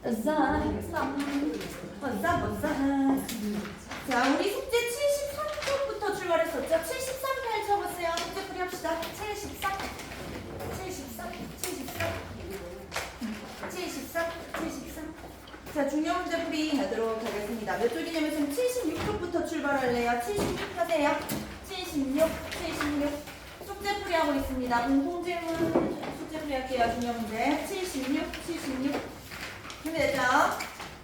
자, 우리 숙제 73쪽부터 출발했었죠? 73편 쳐보세요. 숙제 풀이 합시다. 73. 자, 중요 문제 풀이 하도록 하겠습니다. 몇 쪽이냐면 지금 76쪽부터 출발할래요. 76 하세요. 76. 숙제 풀이 하고 있습니다. 공통질문 숙제 풀이 할게요. 중요 문제 76. 준비됐죠?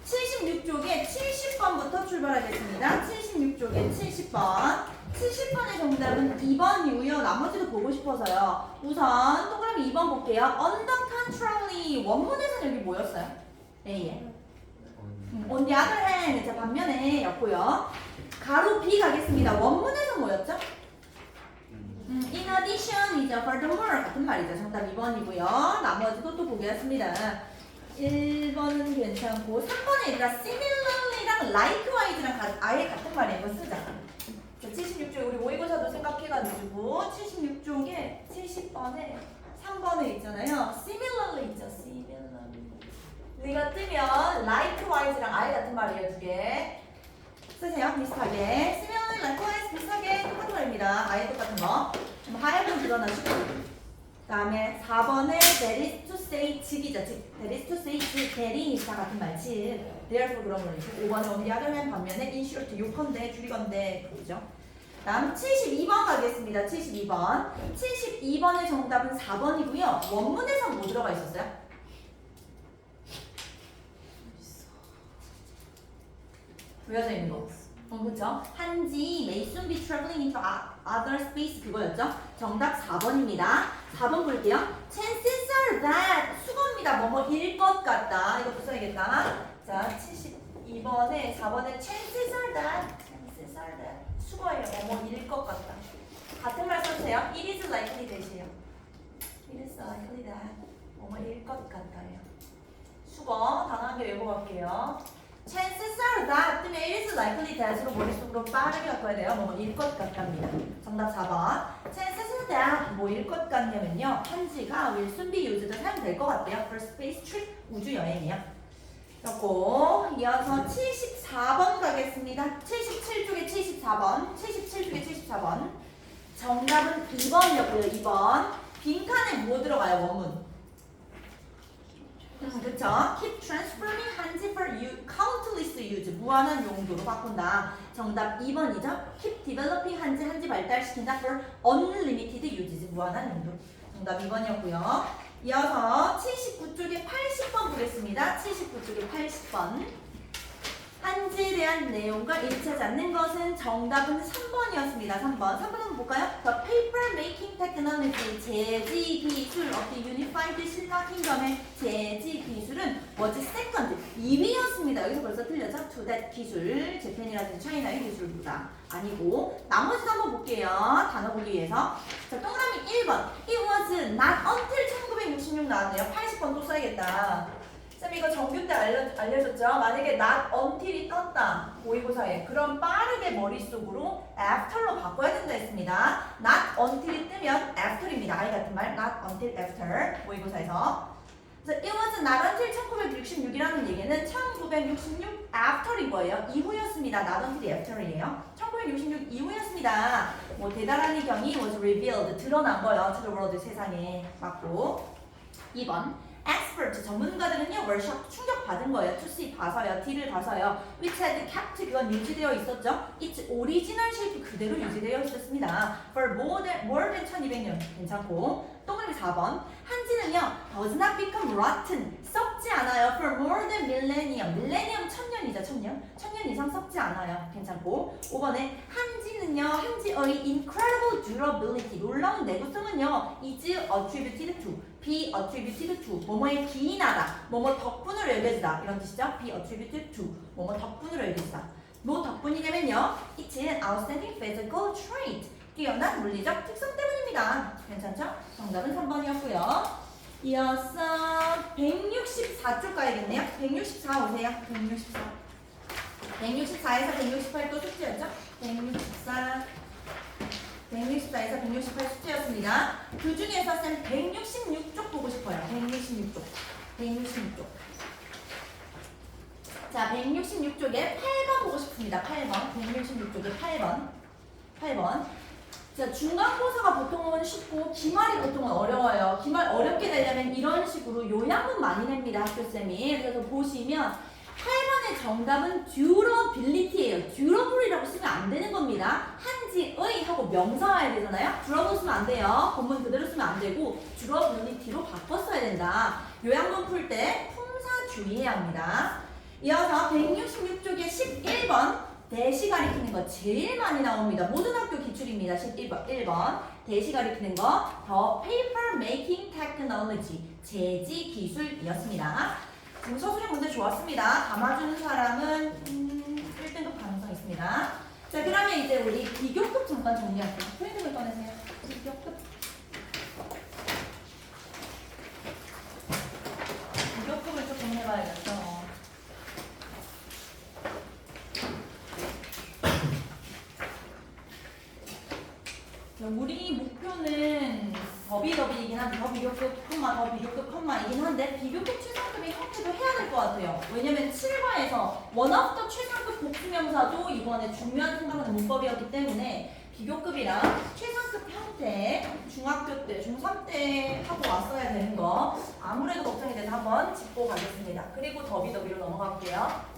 76쪽에 70번부터 출발하겠습니다. 76쪽에 70번. 70번의 정답은 2번이고요. 나머지도 보고 싶어서요. 우선 동그라미 2번 볼게요. On the contrary. 원문에서는 여기 뭐였어요? A에. On the other hand. 자, 반면에 였고요. 가로 B 가겠습니다. 원문에서 뭐였죠? In addition 이죠. Furthermore 같은 말이죠. 정답 2번이고요. 나머지도 또 보겠습니다. 1번은 괜찮고 3번에 얘들아 similarly랑 likewise랑 아예 같은 말이에요. 이거 쓰자. 자, 76쪽에 우리 모의고사도 생각해가지고 76쪽에 70번에 3번에 있잖아요. similarly 있죠. similarly가 뜨면 likewise랑 아예 같은 말이에요. 두 개. 쓰세요. 비슷하게. similarly, likewise 비슷하게 똑같은 말입니다. 아예 똑같은 거. 좀 하얀 드러나시고. 다음에 4번에 that is to say 즉이죠. 즉 that is to say 즉 대리 다 같은 말 즉. therefore 그런 거죠. 5번에 on the other hand 반면에 in short 요컨대 줄이건대 그죠. 다음 72번 가겠습니다. 72번. 72번의 정답은 4번이고요. 원문에서 뭐 들어가 있었어요? 외워져 있는 거. 그렇죠? 한지 may soon be traveling into other space 그거였죠? 정답 4번입니다. 4번 볼게요. Chances are that 수거입니다. 뭐뭐일 것 같다. 이것도 써야겠다. 자, 72번에 4번에 chances are that 수거예요. 뭐뭐일 것 같다. 같은 말 써주세요. It is likely that이에요. It is likely that 뭐뭐일 것 같아요. 수거 단어 한 개 외우고 갈게요. Chances are that 뜨면 it is likely that으로 머릿속으로 빠르게 바꿔야 돼요. 뭐일 것 같답니다. 정답 4번. Chances are that 뭐일 것 같냐면요. 한지가 will soon be used 사용될 것 같대요. For space trip 우주 여행이요. 그리고 이어서 74번 가겠습니다. 77쪽에 74번. 77쪽에 74번. 정답은 2번이었고요. 2번. 빈칸에 뭐 들어가요? 원문. 그쵸? Keep transforming 한지 for countless use. 무한한 용도로 바꾼다. 정답 2번이죠? Keep developing 한지 발달시킨다 for unlimited uses. 무한한 용도. 정답 2번이었고요. 이어서 79쪽에 80번 보겠습니다. 79쪽에 80번. 한지에 대한 내용과 일치하지 않는 것은 정답은 3번이었습니다. 3번. 3번 한번 볼까요? The paper making technology, 제지 기술 of the unified 신라 킹덤의 제지 기술은 뭐지? second, 2위였습니다. 여기서 벌써 틀렸죠? to that 기술, 재팬이라든지 차이나의 기술보다 아니고 나머지도 한번 볼게요. 단어 보기 위해서. 자, 동그라미 1번. It was not until 1966 나왔네요. 80번 또 써야겠다. 쌤 이거 정규 때 알려줬죠? 만약에 not until이 떴다 모의고사에 그럼 빠르게 머릿속으로 after로 바꿔야 된다 했습니다. not until이 뜨면 after입니다. 아이 같은 말 not until after 모의고사에서. 그래서 it was not until 1966이라는 얘기는 1966 after인 거예요. 이후였습니다. not until이 after이에요. 1966 이후였습니다. 뭐 대단한 이경이 was revealed 드러난 거예요. to the world 세상에 맞고. 2번 expert 전문가들은요 were shocked 충격받은 거예요. to see 봐서요. D를 봐서요. which had kept 그건 유지되어 있었죠. its original shape 그대로 유지되어 있었습니다. for more than 1200년 괜찮고. 동그라미 4번 한지는요 does not become rotten 썩지 않아요. for more than millennium millennium 1000년이죠. 1000년 이상 썩지 않아요. 괜찮고. 5번에 한지는요 한지의 incredible durability 놀라운 내구성은요 is attributed to be attributed to 뭐뭐에 기인하다 뭐뭐 덕분으로 여겨지다 이런 뜻이죠. be attributed to 뭐뭐 덕분으로 여겨지다. 뭐 덕분이냐면요 it's an outstanding physical trait 뛰어난 물리적 특성 때문입니다. 괜찮죠? 정답은 3번이었고요. 이어서 164쪽 가야겠네요. 164 오세요. 164. 164에서 168 또 숙제였죠? 164에서 168 숙제였습니다. 그 중에서 쌤 166쪽 보고 싶어요. 166쪽. 자, 166쪽에 8번 보고 싶습니다. 8번. 166쪽에 8번. 8번. 자, 중간고사가 보통은 쉽고 기말이 보통은 어려워요. 기말 어렵게 내려면 이런 식으로 요약문 많이 냅니다. 학교쌤이. 그래서 보시면 8번의 정답은 durability예요. durable이라고 쓰면 안 되는 겁니다. 한지의 하고 명사 와야 되잖아요. durable 쓰면 안 돼요. 본문 그대로 쓰면 안 되고 durability로 바꿔 써야 된다. 요약문 풀 때 품사 주의해야 합니다. 이어서 166쪽에 11번 대시 가리키는 거 제일 많이 나옵니다. 모든 학교 기출입니다. 11번 1번 대시 가리키는 거 더 paper making technology 제지 기술이었습니다. 지금 서술의 문제 좋았습니다. 담아주는 사람은 1등급 가능성 있습니다. 자, 그러면 이제 우리 비교급 잠깐 정리할게요. 프린트를 꺼내세요. 비교급. 비교급을 좀 정리해봐야겠어. 우리 목표는 더비더비이긴 한데 더 비교급, 더 비교급, 이긴 한데 비교급 최상급의 형태도 해야 될 것 같아요. 왜냐면 7과에서 원어부터 최상급 복수명사도 이번에 중요한 생각하는 문법이었기 때문에 비교급이랑 최상급 형태 중학교 때, 중3 때 하고 왔어야 되는 거 아무래도 걱정이 돼서 한번 짚고 가겠습니다. 그리고 더비더비로 넘어갈게요.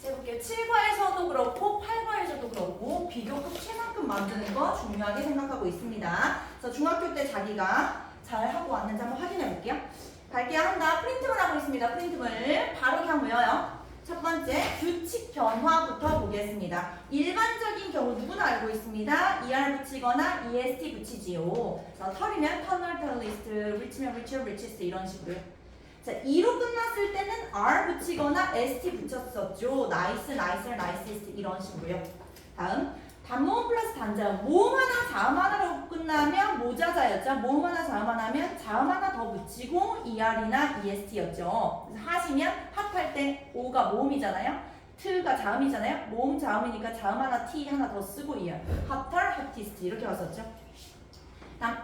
해볼게요. 7과에서도 그렇고 8과에서도 그렇고 비교급 최상급 만드는 거 중요하게 생각하고 있습니다. 그래서 중학교 때 자기가 잘 하고 왔는지 한번 확인해 볼게요. 갈게요. 한다. 프린트물 하고 있습니다. 프린트물 바로 그냥 외워요. 첫 번째 규칙 변화부터 보겠습니다. 일반적인 경우 누구나 알고 있습니다. ER 붙이거나 EST 붙이지요. 그래서 털이면 터널, 털리스트, 리치면 리처, 리치스 이런 식으로요. 자, 2로 끝났을 때는 R 붙이거나 ST 붙였었죠. 나이스, 나이스, 나이스스트 이런 식으로요. 다음 단모음 플러스 단자음 모음 하나, 자음 하나로 끝나면 모자자였죠. 모음 하나, 자음 하나면 자음 하나 더 붙이고 ER이나 EST였죠. 그래서 하시면 합할 때 O가 모음이잖아요. 트가 자음이잖아요. 모음 자음이니까 자음 하나, T 하나 더 쓰고 ER. 합탈, 합티스트 이렇게 왔었죠. 다음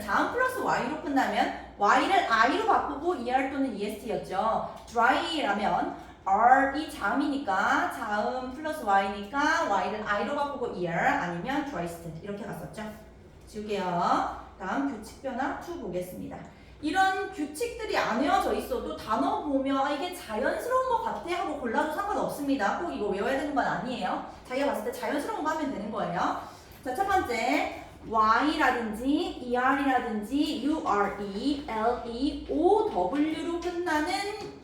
자음 플러스 y로 끝나면 y를 i로 바꾸고 er 또는 est였죠. dry라면 r이 자음이니까 자음 플러스 y니까 y를 i로 바꾸고 er 아니면 dryst 이렇게 갔었죠. 지울게요. 다음 규칙 변화 2 보겠습니다. 이런 규칙들이 안 외워져 있어도 단어 보면 이게 자연스러운 것 같아 하고 골라도 상관없습니다. 꼭 이거 외워야 되는 건 아니에요. 자기가 봤을 때 자연스러운 거 하면 되는 거예요. 자, 첫 번째 y라든지 er이라든지 ure, le, ow로 끝나는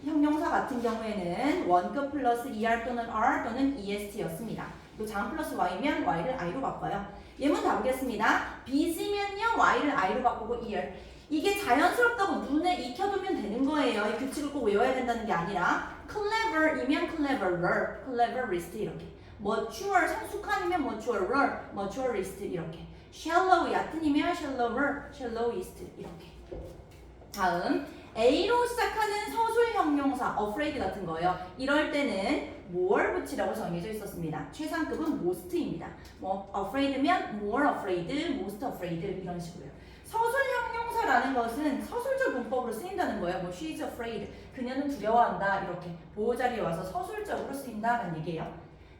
형용사 같은 경우에는 원급 플러스 er 또는 r 또는 est였습니다. 또 자음 플러스 y면 y를 i로 바꿔요. 예문 다 보겠습니다. busy면요 y를 i로 바꾸고 er. 이게 자연스럽다고 눈에 익혀두면 되는 거예요. 이 규칙을 꼭 외워야 된다는 게 아니라 clever이면 cleverer, cleverist 이렇게. mature 성숙한이면 maturer, maturist 이렇게. shallow 얕은이면 shallower, shallowest 이렇게. 다음 A로 시작하는 서술 형용사 afraid 같은 거예요. 이럴 때는 more 붙이라고 정해져 있었습니다. 최상급은 most입니다. 뭐 afraid면 more afraid, most afraid 이런 식으로요. 서술 형용사라는 것은 서술적 문법으로 쓰인다는 거예요. 뭐 she's afraid, 그녀는 두려워한다 이렇게 보호자리에 와서 서술적으로 쓰인다라는 얘기예요.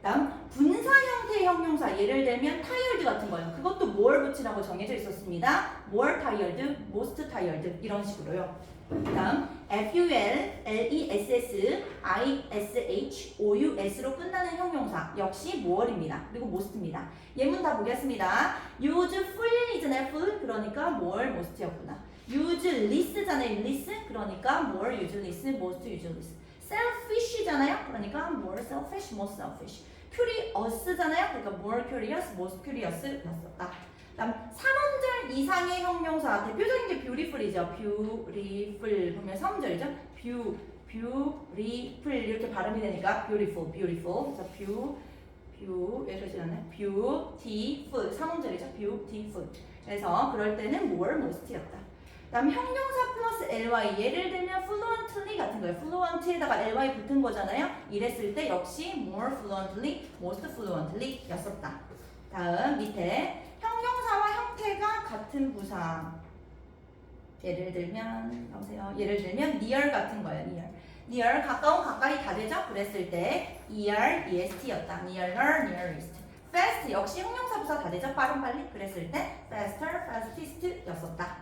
다음 분사 형태의 형용사 예를 들면 tired 같은 거예요. 그것도 more 붙이라고 정해져 있었습니다. more tired, most tired 이런 식으로요. 다음 full, less, ish, ous로 끝나는 형용사 역시 more입니다. 그리고 most입니다. 예문 다 보겠습니다. use full이잖아요. full 그러니까 more, most였구나. use less잖아요. less 그러니까 more, useless, most, useless. selfish잖아요. 그러니까 more selfish, most selfish. curious잖아요. 그러니까 more curious, most curious였었다. 다음 3음절 이상의 형용사 대표적인 게 beautiful이죠. beautiful 보면 3음절이죠. beautiful 이렇게 발음이 되니까 beautiful, beautiful. 그래서 여기까지 나네. beautiful 3음절이죠. beautiful. 그래서 그럴 때는 more, most였다. 다음 형용사 플러스 ly 예를 들면 fluently 같은 거예요. fluent에다가 ly 붙은 거잖아요. 이랬을 때 역시 more fluently, most fluently 였었다. 다음 밑에 형용사와 형태가 같은 부사 예를 들면 보세요. 예를 들면 near 같은 거예요. near. near 가까운 가까이 다 되죠? 그랬을 때 ER, EST였다. nearer, nearest. fast 역시 형용사부사 다 되죠? 빠른 빨리 그랬을 때 faster, fastest였었다.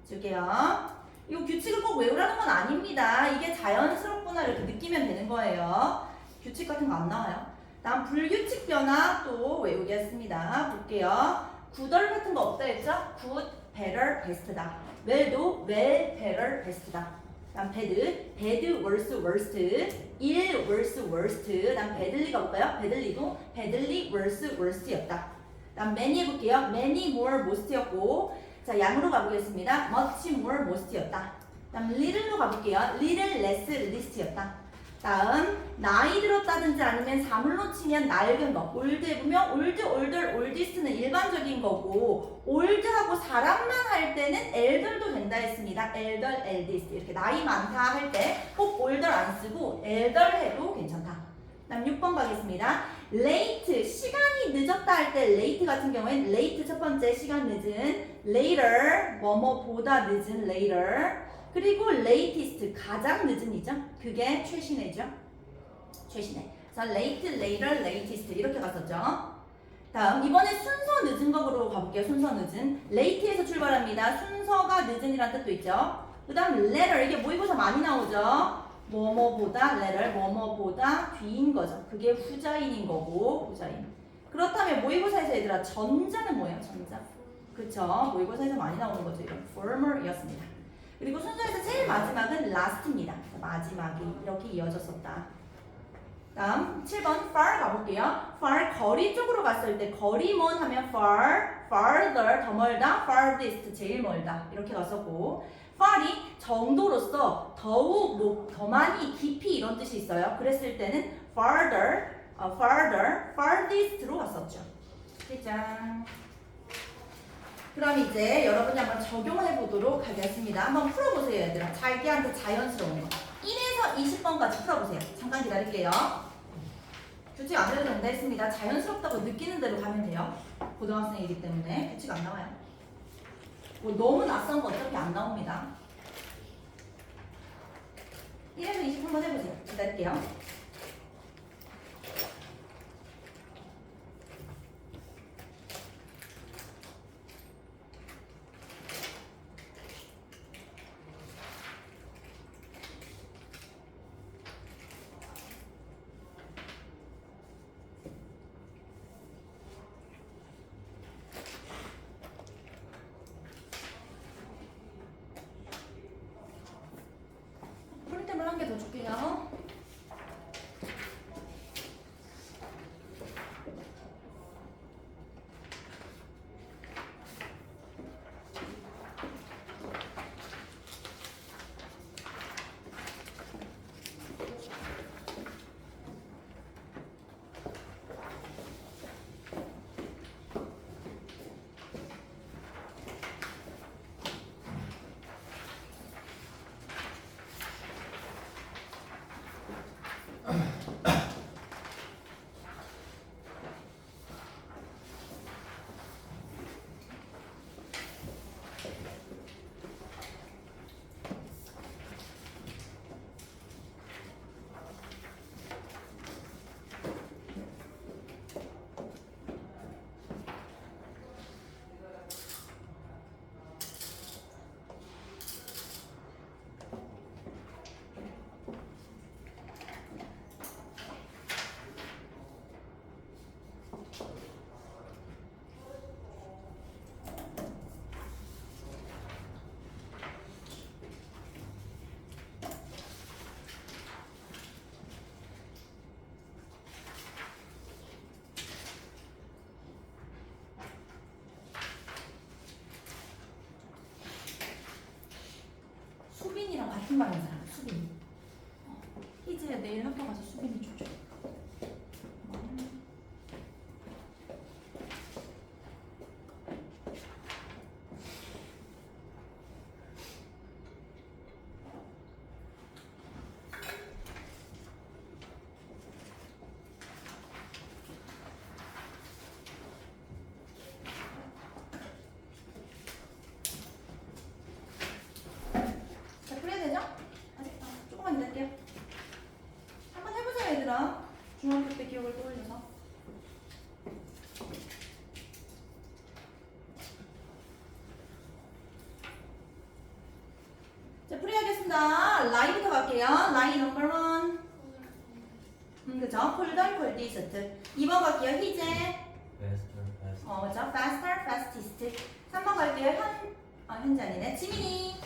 줄게요. 이 규칙을 꼭 외우라는 건 아닙니다. 이게 자연스럽구나 이렇게 느끼면 되는 거예요. 규칙 같은 거 안 나와요. 다음 불규칙 변화 또 외우겠습니다. 볼게요. 구덜 같은 거 없다 했죠? good, better, best다. well도 well, better, best다. 다음 bad, bad, worse, worst, ill, worse, worst. 다음 badly 가볼까요? badly도 badly, worse, worst였다. 다음 many 해볼게요. many, more, most였고 자 양으로 가보겠습니다. much, more, most였다. 다음 little로 가볼게요. little, less, least였다. 다음 나이 들었다든지 아니면 사물로 치면 낡은 거 old 해보면 old, older, oldest는 일반적인 거고 old하고 사람만 할 때는 elder도 된다 했습니다. elder, eldest 이렇게 나이 많다 할 때 꼭 older 안 쓰고 elder 해도 괜찮다. 다음 6번 가겠습니다. late 시간이 늦었다 할 때 late 같은 경우에는 late 첫 번째 시간 늦은 later 뭐뭐보다 늦은 later 그리고 latest 가장 늦은이죠. 그게 최신애죠. 최신애. 자, late, later, latest 이렇게 갔었죠. 다음 이번에 순서 늦은 거로 가볼게요. 순서 늦은. late에서 출발합니다. 순서가 늦은이란 뜻도 있죠. 그 다음 later 이게 모의고사 많이 나오죠. 뭐뭐보다 later 뭐뭐보다 뒤인 거죠. 그게 후자인인 거고 후자인. 그렇다면 모의고사에서 얘들아 전자는 뭐예요? 전자. 그쵸? 모의고사에서 많이 나오는 거죠. 이런 former이었습니다. 그리고 순서에서 제일 마지막은 last입니다. 마지막이 이렇게 이어졌었다. 다음 7번 far 가볼게요. far 거리 쪽으로 갔을 때 거리 먼 하면 far, farther 더 멀다, farthest 제일 멀다 이렇게 갔었고 far이 정도로서 더욱 더 많이 깊이 이런 뜻이 있어요. 그랬을 때는 farther, farther, farthest로 갔었죠. 짠. 그럼 이제 여러분이 한번 적용해 보도록 하겠습니다. 한번 풀어보세요, 얘들아. 자기한테 자연스러운 거. 1에서 20번까지 풀어보세요. 잠깐 기다릴게요. 규칙 안 해도 된다 했습니다. 자연스럽다고 느끼는 대로 가면 돼요. 고등학생이기 때문에 규칙 안 나와요. 뭐 너무 낯선 거 어차피 안 나옵니다. 1에서 20번만 해보세요. 기다릴게요. 프린트물 한 개 더 줄게요. 수빈이랑 같은 반인 사람, 수빈. 희재야 내일 학교 가서 수빈이 줘줘. 자, 그래야 되죠? 아직 조금만 기다릴게요. 그때 기억을 떠올려서. 자, 풀이하겠습니다. 라인부터 갈게요. 라인 넘버 1. 그죠? 콜덜, 콜디스트. 2번 갈게요. 희재. 그죠? faster, fastest. 3번 갈게요. 현재 아니네. 지민이.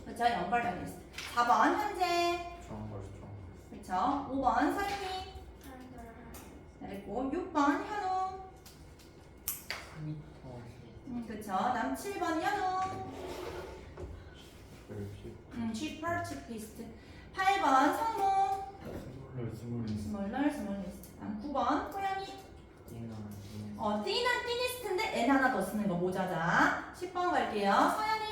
그죠? 영걸영리스트. 4번 현재. 그쵸? 5번 서윤이. 잘했고 6번 현우. 그쵸? 다음 7번 연우. cheaper, cheapest. 8번 성모. 스몰러, 스몰리스트. 다음 9번 호연이. 띠는 띠니스트인데 N 하나 더 쓰는 거 모자자. 10번 갈게요. 서연이.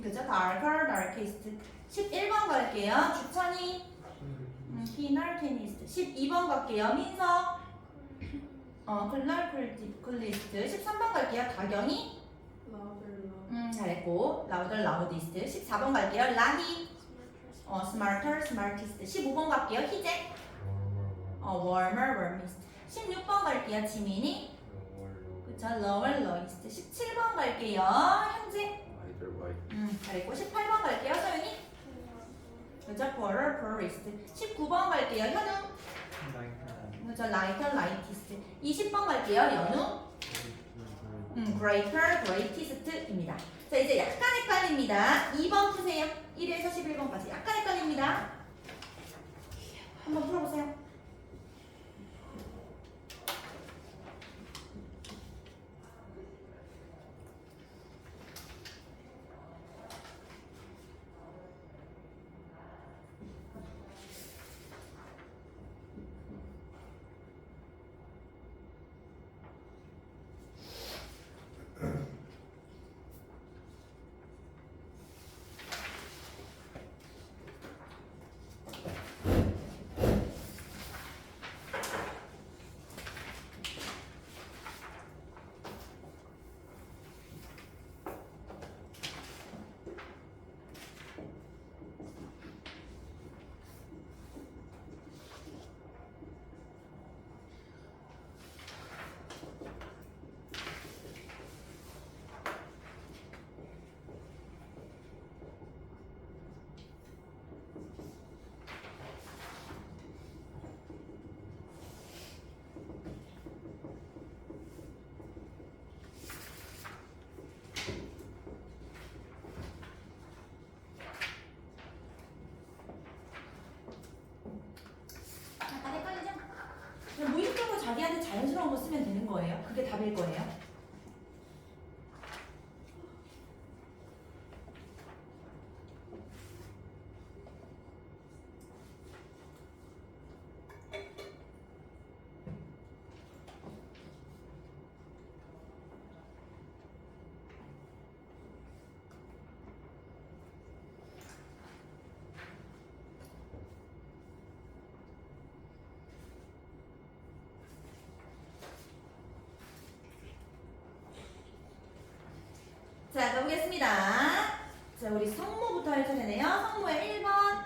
그죠? darker, darkest. 11번 갈게요. 주찬이. 키널, 키니스트. 12번 갈게요. 민서. 클럴, 클리스트. 13번 갈게요. 다경이. 잘했고 louder, loudest. 14번 갈게요. 라기. smarter, smartest. 15번 갈게요. 희재. warmer, warmest. 16번 갈게요. 지민이. 그쵸? lower, lowest. 17번 갈게요. 현재. 잘했고 18번 갈게요. 서윤이. 그죠? poorer, poorest. 19번 갈게요. 현우. 그죠? lighter, lightest. 20번 갈게요. 연우. greater, greatest입니다. 자, 이제 약간 헷갈립니다. 2번 푸세요. 1에서 11번까지 약간 헷갈립니다. 한번 풀어보세요. 무의식적으로 자기한테 자연스러운 거 쓰면 되는 거예요. 그게 답일 거예요. 자, 가보겠습니다. 자, 우리 성모부터 할 차례네요. 성모의 1번.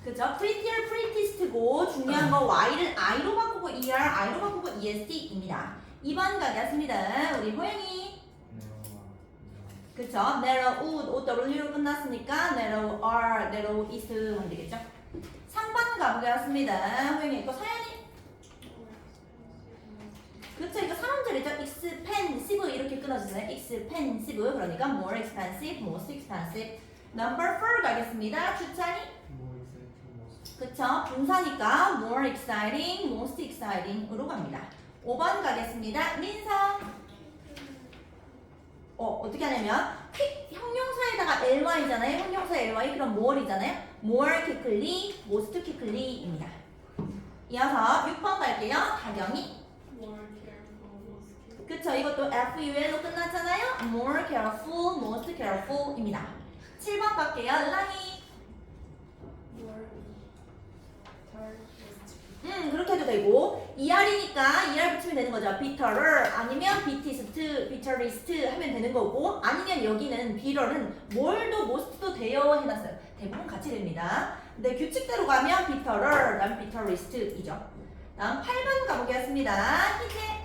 그죠? prettier, prettiest고 중요한 거 Y를 I로 바꾸고 ER, I로 바꾸고 EST입니다. 2번 가겠습니다. 우리 호영이. 그쵸? narrow, OW로 끝났으니까 narrow R, narrow east 하면 되겠죠? 3번 가보겠습니다. 호영이 거 서연이. 그쵸? 이거 3음절이죠? expensive 이렇게 끊어주잖아요. expensive 그러니까 more expensive, most expensive. number 4 가겠습니다. 주찬이. 그쵸? 분사니까 more exciting, most exciting으로 갑니다. 5번 가겠습니다. 민서. 어떻게 하냐면 quick 형용사에다가 ly잖아요. 형용사 ly 그럼 more이잖아요. more quickly, most quickly입니다. 이어서 6번 갈게요. 다경이. 그쵸? 이것도 FUL로 끝났잖아요. more careful, most careful입니다. 7번 갈게요. 랑이. 그렇게 해도 되고 ER이니까 ER 붙이면 되는 거죠. bitterer 아니면 bittest, bitterest 하면 되는 거고 아니면 여기는 bitter는 more도 most도 돼요 해놨어요. 대부분 같이 됩니다. 근데 규칙대로 가면 Peter를, 다음 Peterist이죠. 다음 8번 가보겠습니다. 희재.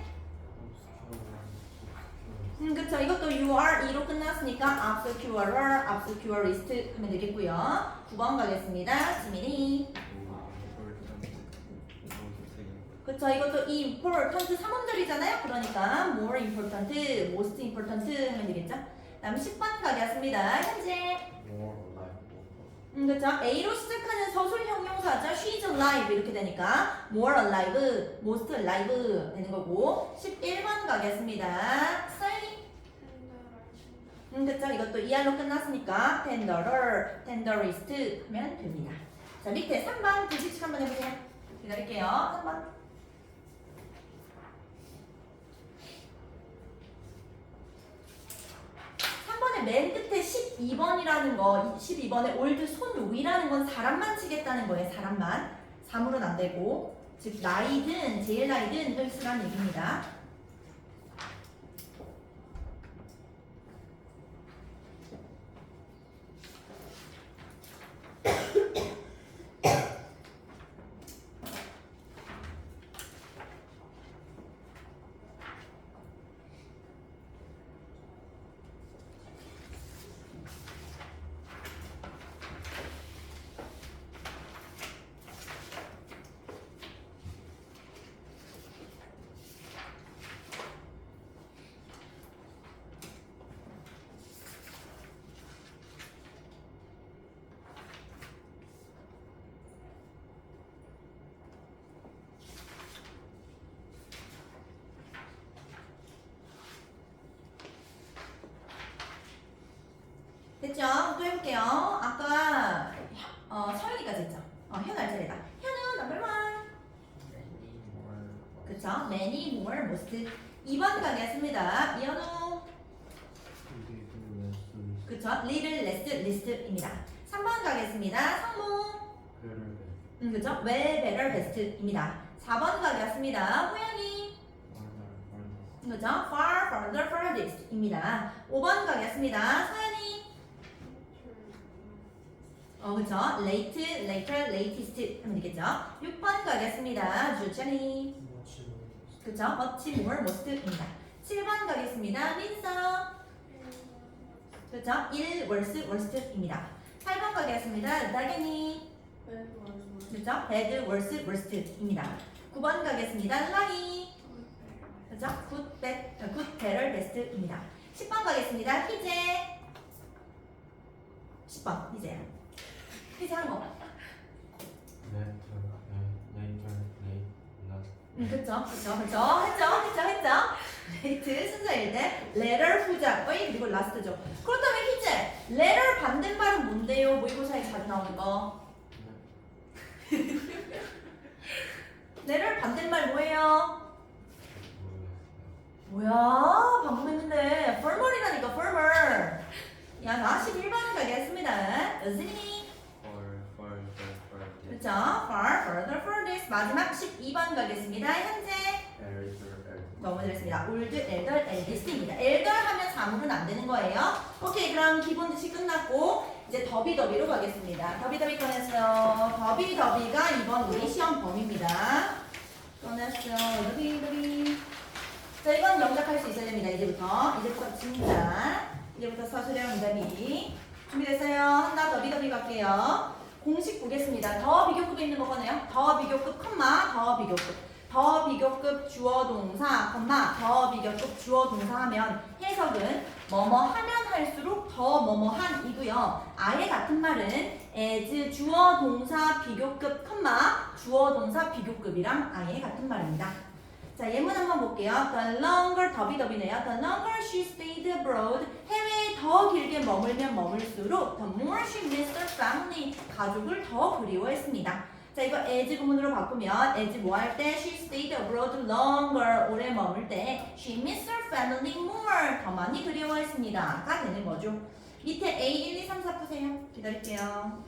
그쵸. 이것도 you are e로 끝났으니까 obscurer, obscurist 하면 되겠고요. 9번 가겠습니다. 지민이. 그쵸. 이것도 important 3음절이잖아요. 그러니까 more important, most important 하면 되겠죠. 다음 10번 가겠습니다. 현재. 그쵸. A로 시작하는 서술 형용사죠. She's alive 이렇게 되니까 more alive, most alive 되는 거고. 11번 가겠습니다. 서희. 그쵸. 이것도 ER로 끝났으니까 tenderer, tenderist 하면 됩니다. 자, 밑에 3번 불규칙 한번 해보세요. 기다릴게요. 3번. 3번의 맨 끝에 12번이라는 거, 12번에 올드 손 위라는 건 사람만 치겠다는 거예요. 사람만. 사물은 안 되고. 즉 나이든 제일 나이든 을 쓰라는 얘기입니다. 됐죠? 또 해볼게요. 아까 서윤이까지 했죠? 현우 알차례다. 현우 넘버 1. 그쵸? many, more, most. 2번 가겠습니다. 이현우. 그쵸? little, less, least입니다. 3번 가겠습니다. 성무. 그쵸? well, better, best입니다. 4번 가겠습니다. 호연이. 그쵸? far, further, furthest입니다. 5번 가겠습니다. 서연이. 그쵸? late, later, latest 하면 되겠죠? 6번 가겠습니다. 주찬이. 그쵸? much more, most입니다. 7번 가겠습니다. 민서. 그쵸? 1, worse, worst입니다. 8번 가겠습니다. 나경이. 그쵸? bad, worse, worst입니다. 9번 가겠습니다. 라이. 그쵸? good, bad, good, better, best입니다. 10번 가겠습니다. 희재. 10번 희재. 희재 하는 거. 그쵸? 했죠? 레이트 순서일 때 letter 후자의 그리고 last죠. 그렇다면 희재, letter 반대말은 뭔데요? 모의고사에 자주 나오는 거. letter 반대말 뭐예요? 뭐야? 방금 했는데 formal이라니까 formal. 야, 나 11번 가겠습니다. 여진이. 그쵸? far, further, furthest. 마지막 12번 가겠습니다. 현재. 너무 잘했습니다. old, elder, eldest입니다. elder 하면 사물은 안 되는 거예요. 오케이, 그럼 기본 지식 끝났고 이제 더비더비로 가겠습니다. 더비더비 꺼냈어요. 더비더비가 이번 우리 시험 범위입니다. 꺼냈어요. 더비더비. 자, 이건 영작할 수 있어야 됩니다. 이제부터 진짜. 이제부터 서술형 응답이 준비됐어요. 한다. 더비더비 갈게요. 공식 보겠습니다. 더 비교급에 있는 거거든요. 더 비교급, 컴마, 더 비교급. 더 비교급 주어 동사, 컴마, 더 비교급 주어 동사 하면 해석은 뭐뭐 하면 할수록 더 뭐뭐 한이고요. 아예 같은 말은 as 주어 동사 비교급, 컴마, 주어 동사 비교급이랑 아예 같은 말입니다. 자, 예문 한번 볼게요. The longer, 더비더비네요. The longer she stayed abroad. 해외에 더 길게 머물면 머물수록 the more she missed her family. 가족을 더 그리워했습니다. 자, 이거 as 구문으로 바꾸면 as 뭐 할 때? She stayed abroad longer. 오래 머물 때 she missed her family more. 더 많이 그리워했습니다. 가 되는 거죠. 밑에 A 1, 2, 3, 4 푸세요. 기다릴게요.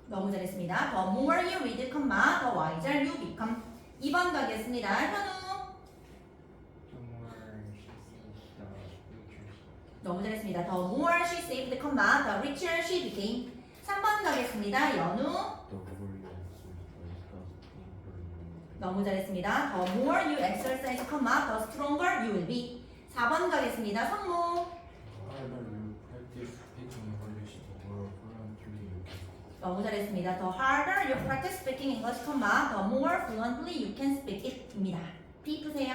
너무 잘했습니다. The more you read, the wiser you become. 2번 가겠습니다. 현우. 너무 잘했습니다. The more she saved, the richer she became. 3번 가겠습니다. 연우. 너무 잘했습니다. The more you exercise, the stronger you will be. 4번 가겠습니다. 성무. 너무 잘했습니다. The harder you practice speaking English, the more fluently you can speak it입니다. B 푸세요.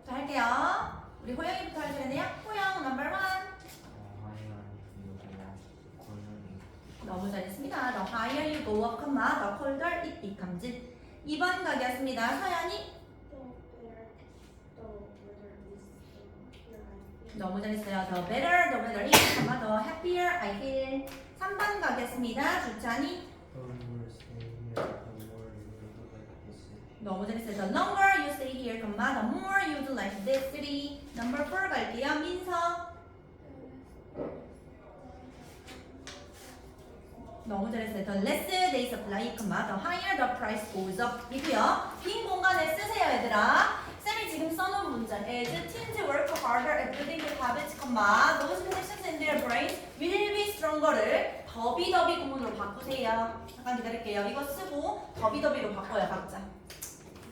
자, 할게요. 우리 호영이부터 할 차례네요. 호영 넘버 1. 너무 잘했습니다. The higher you go up, the colder it becomes. 2번 가겠습니다. 서연이. 너무 잘했어요. The better the weather is, the happier I feel. 3번 가겠습니다. 주찬이. 너무 잘했어요. The longer you stay here, the more you'd like this city. Number 4 갈게요. 민서. 너무 잘했어요. The less they supply, the higher the price goes up. 이고요. 빈 공간에 쓰세요, 얘들아. 쌤이 지금 써놓은 문장. As teens work harder at building good habits, those connections in their brains will be stronger를 더비더비 구문으로 바꾸세요. 잠깐 기다릴게요. 이거 쓰고 더비더비로 바꿔요, 각자.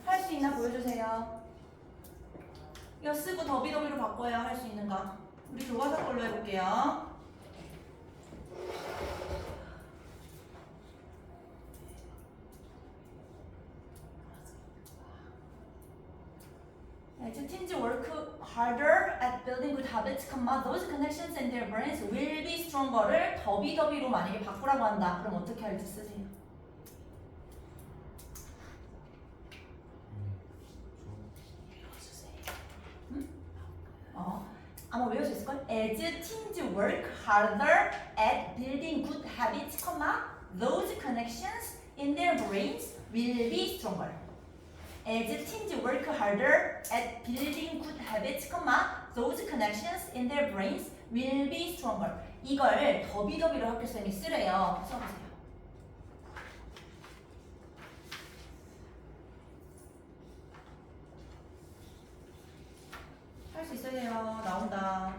할 수 있나 보여주세요. 이거 쓰고 더비더비로 바꿔요. 할 수 있는가? 우리 교과서 걸로 해볼게요. As teens work harder at building good habits, those connections in their brains will be stronger를 더비더비로 만약에 바꾸라고 한다. 그럼 어떻게 할지 쓰세요. 아마 외울 수 있을걸? As teens work harder at building good habits, those connections in their brains will be stronger. As teens work harder at building good habits, those connections in their brains will be stronger. 이걸 더비더비로 학교쌤이 쓰래요. 써보세요. 할 수 있어야 돼요. 나온다.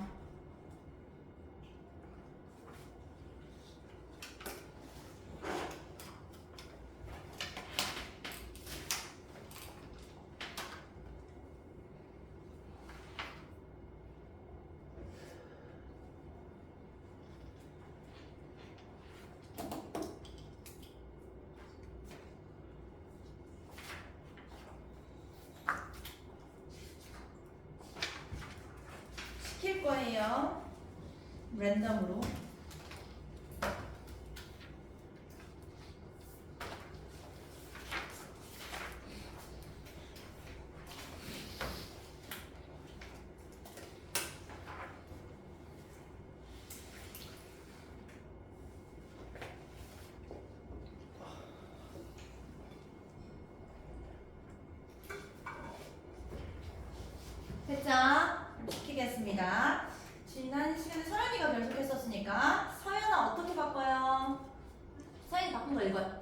시킬 거예요. 랜덤으로. 됐죠? 시키겠습니다. 지난 시간에 서연이가 계속했었으니까 서연아 어떻게 바꿔요? 서연이 바꾼 거 읽어요.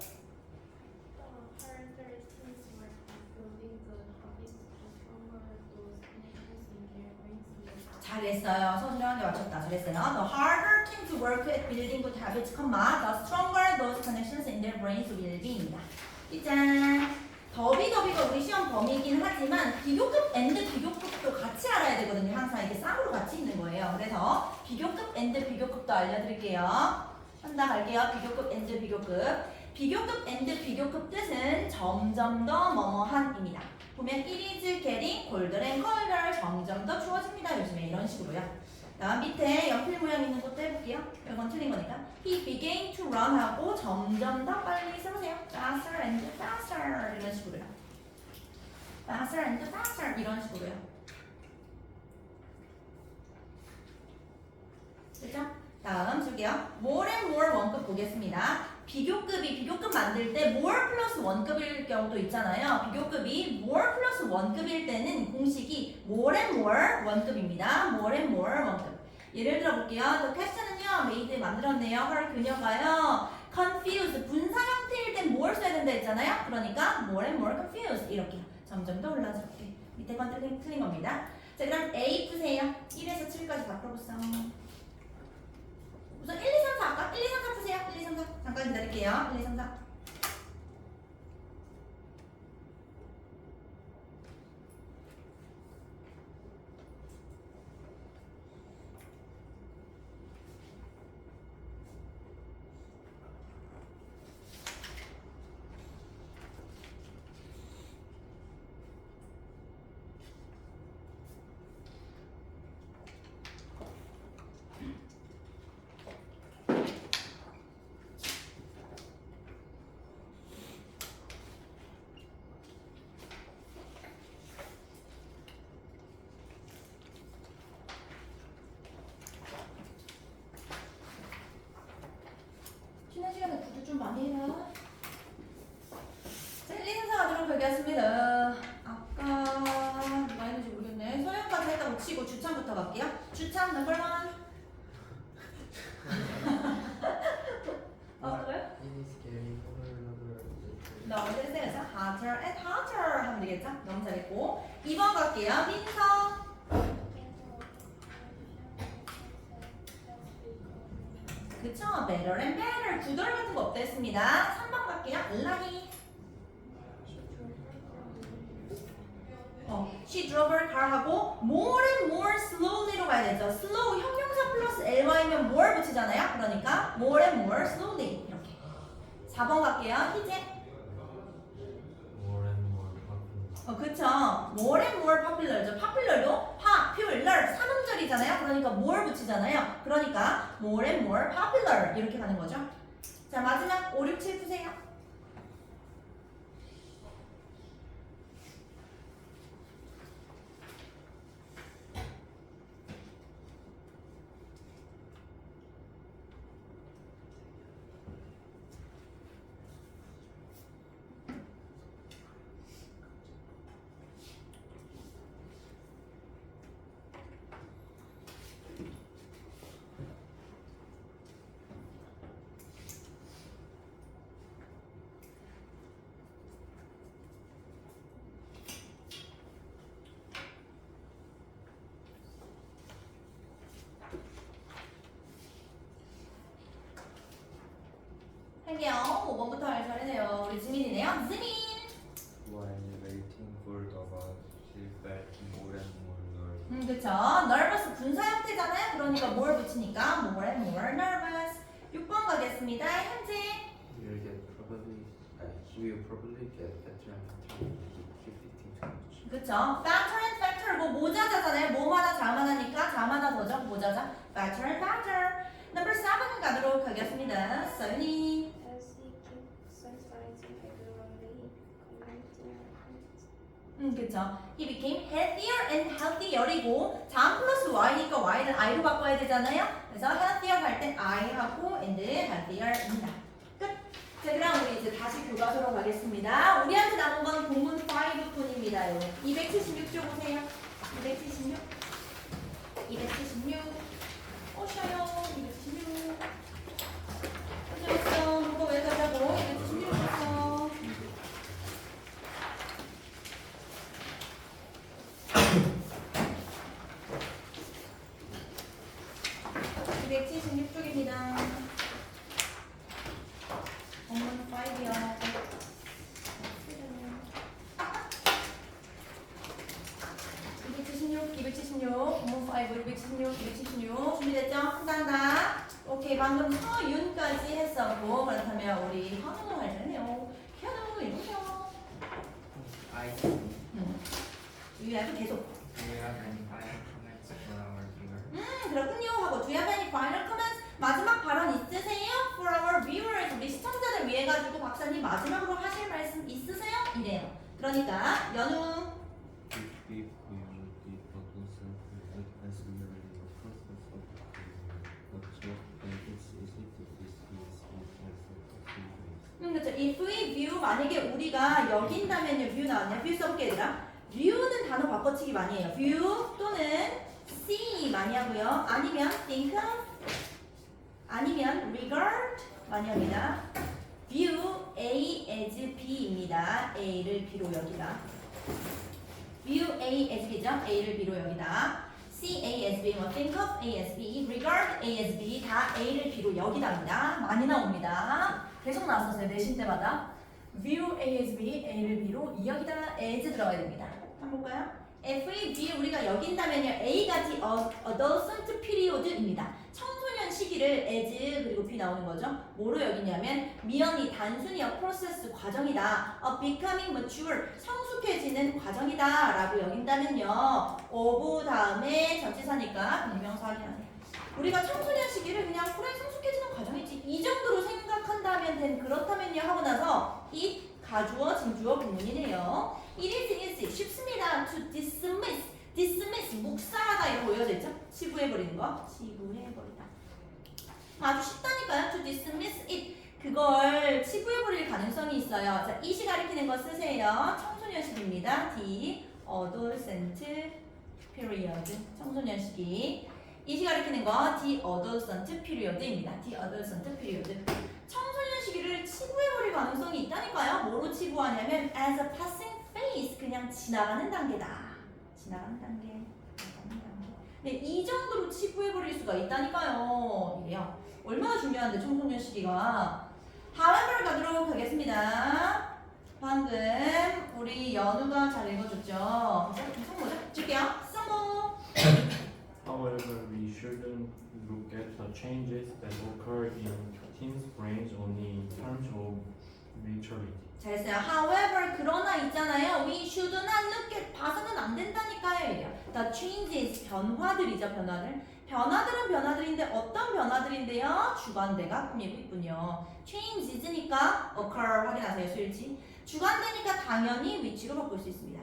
잘했어요. 서준영한테 맞췄다. 잘했어요. The harder teams work at building good habits, the stronger those connections in their brains will be입니다. 짠! 더비더비가 우리 시험 범위이긴 하지만 비교급 and 비교급도 같이 알아야 되거든요. 항상 이렇게 쌍으로 같이 있는 거예요. 그래서 비교급 and 비교급도 알려드릴게요. 한다 갈게요. 비교급 and 비교급. 비교급 and 비교급 뜻은 점점 더 뭐뭐한입니다. 보면 it is getting colder and colder. 점점 더 추워집니다. 요즘에 이런 식으로요. 다음 밑에 연필 모양 있는 것도 해볼게요. 이건 틀린 거니까. He began to run 하고 점점 더 빨리 써보세요. Faster and faster 이런 식으로요. Faster and faster 이런 식으로요. 됐죠? 다음 줄게요. More and more 원급 보겠습니다. 비교급 만들 때 more 플러스 원급일 경우도 있잖아요. 비교급이 more 플러스 원급일 때는 공식이 more and more 원급입니다. more and more 원급. 예를 들어 볼게요. The question은요, made 만들었네요. her 그녀가요. confused 분사 형태일 땐 more 써야 된다 했잖아요. 그러니까 more and more confused 이렇게 점점 더 혼란스럽게. 밑에 건 틀린 겁니다. 자, 그럼 A 푸세요. 1에서 7까지 다 풀어보세요. 우선 1, 2, 3, 4 아까 1, 2, 3, 4 푸세요. 1, 2, 3, 4 잠깐 기다릴게요. 1, 2, 3, 4 쉬는 시간에 구두 좀 많이 해라. 자, 1, 2, 3, 4 가도록 하겠습니다. 아까 누가 했는지 모르겠네. 소형까지 했다고 치고 주창부터 갈게요. 주창 넘버 1. 그래요? It is getting colder. 너 어디서 hotter and hotter 하면 되겠죠? 너무 잘했고 2번 갈게요. 민서. 그쵸? better and better. 구절 같은 거 없댔습니다. 3번 갈게요. 라희. She drove her car 하고 more and more slowly로 가야 되죠. slow 형용사 플러스 ly면 more 붙이잖아요. 그러니까 more and more slowly 이렇게. 4번 갈게요. 희재. More and more popular. 그쵸. more and more popular죠. popular도 popular 3음절이잖아요. 그러니까 more 붙이잖아요. 그러니까 more and more popular 이렇게 가는 거죠. 자, 마지막 5, 6, 7 푸세요. 할게요. 5번부터 할 차례네요. 우리 지민이네요. 지민. While waiting for the bus, she felt more and more nervous. 그쵸. nervous 분사 형태잖아요. 그러니까 more 붙이니까 more and more nervous. 6번 가겠습니다. 현재. We will probably get better and better if we keep eating too much. 그쵸. fatter and fatter. 뭐 모자자잖아요. 뭐마다 자만하니까 자만하 더죠. 모자자. fatter and fatter. number 7 가도록 하겠습니다. 서윤이. As he keeps exercising regularly, commenting 그쵸. He became healthier and healthier이고 장 플러스 y니까 y는 i로 바꿔야 되잖아요. 그래서 healthier 할 땐 I 하고 and healthier입니다. 끝. 자, 그럼 우리 이제 다시 교과서로 가겠습니다. 우리한테 남은 건 본문 5분입니다. 276쪽 보세요. 276. 276. 오셔요. 276. 어쩌겠어. 누가 왜 가자고. 276 줬어. 276쪽입니다. 본문 5이요. 276, 본문 5, 276, 276. 준비됐죠? 한다. 오케이, 방금 서윤까지 했었고 그렇다면 우리 현우 할 차례네요. 현우 읽으세요. I Do you have 계속. do you have any final comments for our viewer? 그렇군요. 하고 Do you have any final comments? 마지막 발언 있으세요? For our viewers, 우리 시청자들 위해 가지고 박사님 마지막으로 하실 말씀 있으세요? 이래요. 그러니까 연우 If we would be producer as we are in the process of creating a job and it's easy to dismiss it as a possibility. 그렇죠. If we view 만약에 우리가 여긴다면요. view 나왔네요. view 써볼게 얘들아. view는 단어 바꿔치기 많이 해요. view 또는 see 많이 하고요. 아니면 think of 아니면 regard 많이 합니다. view A as B입니다. A를 B로 여기다. view A as B죠. A를 B로 여기다. see A as B, 뭐 think of A as B, regard A as B 다 A를 B로 여기다입니다. 많이 나옵니다. 계속 나왔었어요. 내신 때마다. view A as B, A를 B로 여기다 as 들어가야 됩니다. 한번 볼까요? If we view 우리가 여긴다면요. A가 the adolescent period입니다. 청소년 시기를 as 그리고 B 나오는 거죠. 뭐로 여기냐면 미연이 단순히 프로세스 과정이다. becoming mature 성숙해지는 과정이다 라고 여긴다면요. of 다음에 전치사니까 분명사 확인하세요. 우리가 청소년 시기를 그냥 그래 성숙해지는 과정이지 이 정도로 생각한다면 된 그렇다면요 하고 나서 it 가주어 진주어 구문이네요. It is easy 쉽습니다. to dismiss 묵살하다 이렇게 이어져 있죠. 치부해버리는 거 치부해버리다 아주 쉽다니까요. to dismiss it 그걸 치부해버릴 가능성이 있어요. 자, 이시 가리키는 거 쓰세요. 청소년 시기입니다. the adolescent period 청소년 시기 이시 가리키는 거 the adolescent period입니다. the adolescent period 청소년 시기를 치부해버릴 가능성이 있다니까요. 뭐로 치부하냐면 as a passing phase 그냥 지나가는 단계다. 지나가는 단계. 네, 이 정도로 치부해버릴 수가 있다니까요. 이래요. 얼마나 중요한데 청소년 시기가. however 가도록 하겠습니다. 방금 우리 연우가 잘 읽어줬죠. 성모죠? 줄게요. 성모. However, we shouldn't look at the changes that occur in teens' brains only in terms of maturity. 잘했어요. However, 그러나 있잖아요. We should not look at 봐서는 안 된다니까요. 이래요. The changes, 변화들이죠. 변화들은 변화들인데 어떤 변화들인데요? 주관대가 꾸미고 있군요. changes니까 occur 확인하세요. 수일치. 주관대니까 당연히 위치로 바꿀 수 있습니다.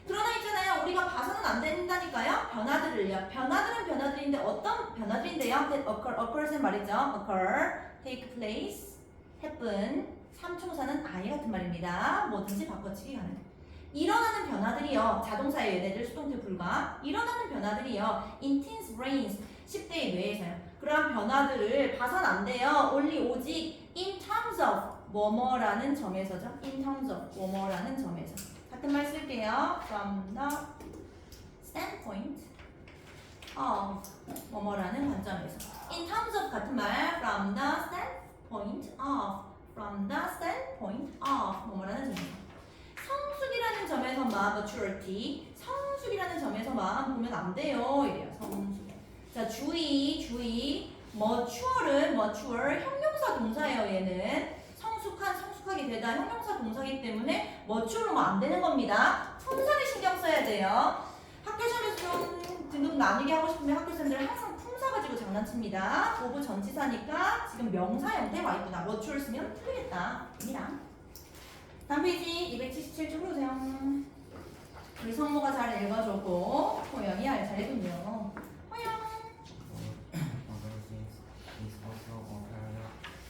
그러나 있잖아요. 우리가 봐서는 안 된다니까요. 변화들을요. 변화들은 변화들인데 어떤 변화들인데요? That occurs는 말이죠. occur, take place, happen. 삼총사는 I 같은 말입니다. 뭐든지 바꿔치기 가능. 일어나는 변화들이요. 자동사예요. 얘네들 수동태 불가. 일어나는 변화들이요. in teens brains 10대의 뇌에서요. 그러한 변화들을 봐선 안 돼요. only 오직 in terms of 뭐뭐라는 점에서죠. in terms of 뭐뭐라는 점에서. 같은 말 쓸게요. from the standpoint of 뭐뭐라는 관점에서. in terms of 같은 말 from the standpoint of from the standpoint of 뭐뭐라는 점에서. 성숙이라는 점에서만 maturity 성숙이라는 점에서만 보면 안 돼요. 이래요. 성숙. 자, 주의 mature 형용사 동사예요. 얘는 성숙하게 되다 형용사 동사이기 때문에 mature로만 안 되는 겁니다. 품사를 신경 써야 돼요. 학교 시험에서 좀 등급 나뉘게 하고 싶으면 학교 생들 항상 품사 가지고 장난칩니다. 보부 전치사니까 지금 명사 형태 와 있구나. mature 쓰면 틀리겠다. 이랑 다음 페이지 277쪽 보세요. 우리 성모가 잘 읽어줬고 호영이 알차례군요. 호영. Other things is also occur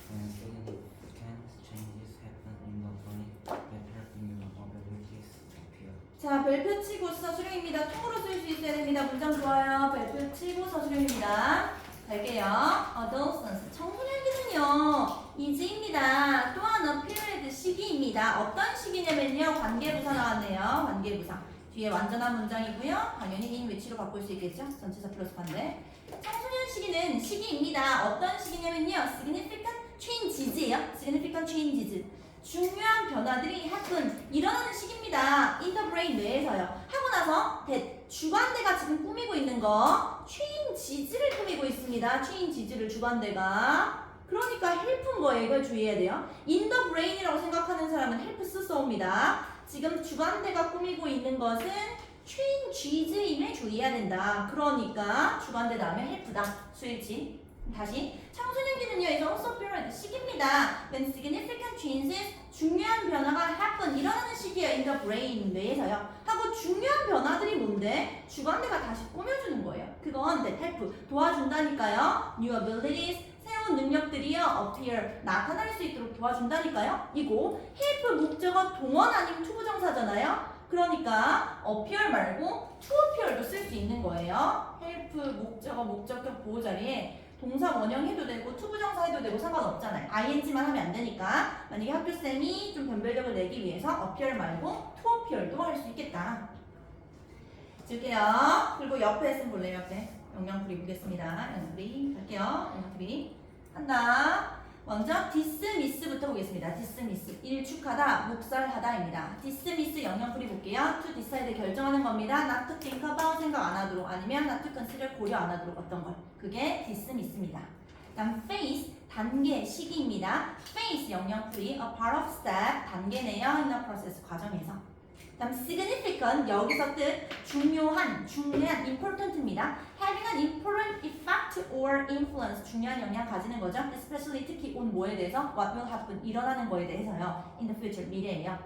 when significant changes happen in the brain that help new abilities appear. 자, 별표 치고 서술형입니다. 통으로 쓸 수 있어야 됩니다. 문장 좋아요. 별표 치고 서술형입니다. 갈게요. adolescence 청소년기는요. 이즈입니다. 또한 a period 시기입니다. 어떤 시기냐면요. 관계부사 나왔네요. 관계부사. 뒤에 완전한 문장이고요. 당연히 in which로 바꿀 수 있겠죠. 전치사 플러스 반대. 청소년 시기는 시기입니다. 어떤 시기냐면요. significant changes예요. significant changes. 중요한 변화들이 happen 일어나는 시기입니다. in the brain 뇌에서요. 하고 나서 that 주관대가 지금 꾸미고 있는 거 changes를 꾸미고 있습니다. changes를 주관대가 그러니까 help는 뭐예요? 이걸 주의해야 돼요. in the brain이라고 생각하는 사람은 help 써옵니다. 지금 주관대가 꾸미고 있는 것은 changes임에 주의해야 된다. 그러니까 주관대 다음에 help다. 수일치. 다시 청소년기는요, is also a period 시기입니다. When significant changes 중요한 변화가 happen 일어나는 시기예요. in the brain 뇌에서요. 하고 중요한 변화들이 뭔데? 주관대가 다시 꾸며주는 거예요. 그건 that help 도와준다니까요. New abilities 새로운 능력들이요 appear 나타날 수 있도록 도와준다니까요. 이거 help 목적어 동원 아니면 투부정사잖아요. 그러니까 appear 말고 to appear도 쓸 수 있는 거예요. help 목적어 목적격 보호 자리에 동사 원형 해도 되고 투부정사 해도 되고 상관없잖아요. ing만 하면 안 되니까 만약에 학교쌤이 좀 변별력을 내기 위해서 appear 말고 to appear도 할 수 있겠다. 줄게요. 그리고 옆에 쓴 볼래요. 옆에 영양풀이 보겠습니다. 영양풀이 갈게요. 영양풀이 한다. 먼저 dismiss부터 보겠습니다. dismiss 일축하다, 묵살하다입니다. dismiss 영양풀이 볼게요. to decide 결정하는 겁니다. not to think about 생각 안 하도록 아니면 not to consider 고려 안 하도록 어떤 걸 그게 dismiss입니다. 다음 phase 단계 시기입니다. phase 영양풀이 a part of step 단계네요. in the process 과정에서. 다음 significant 여기서 뜻 중요한 important입니다. having an important effect or influence 중요한 영향 가지는 거죠. especially 특히 on 뭐에 대해서 what will happen 일어나는 거에 대해서요. in the future 미래예요.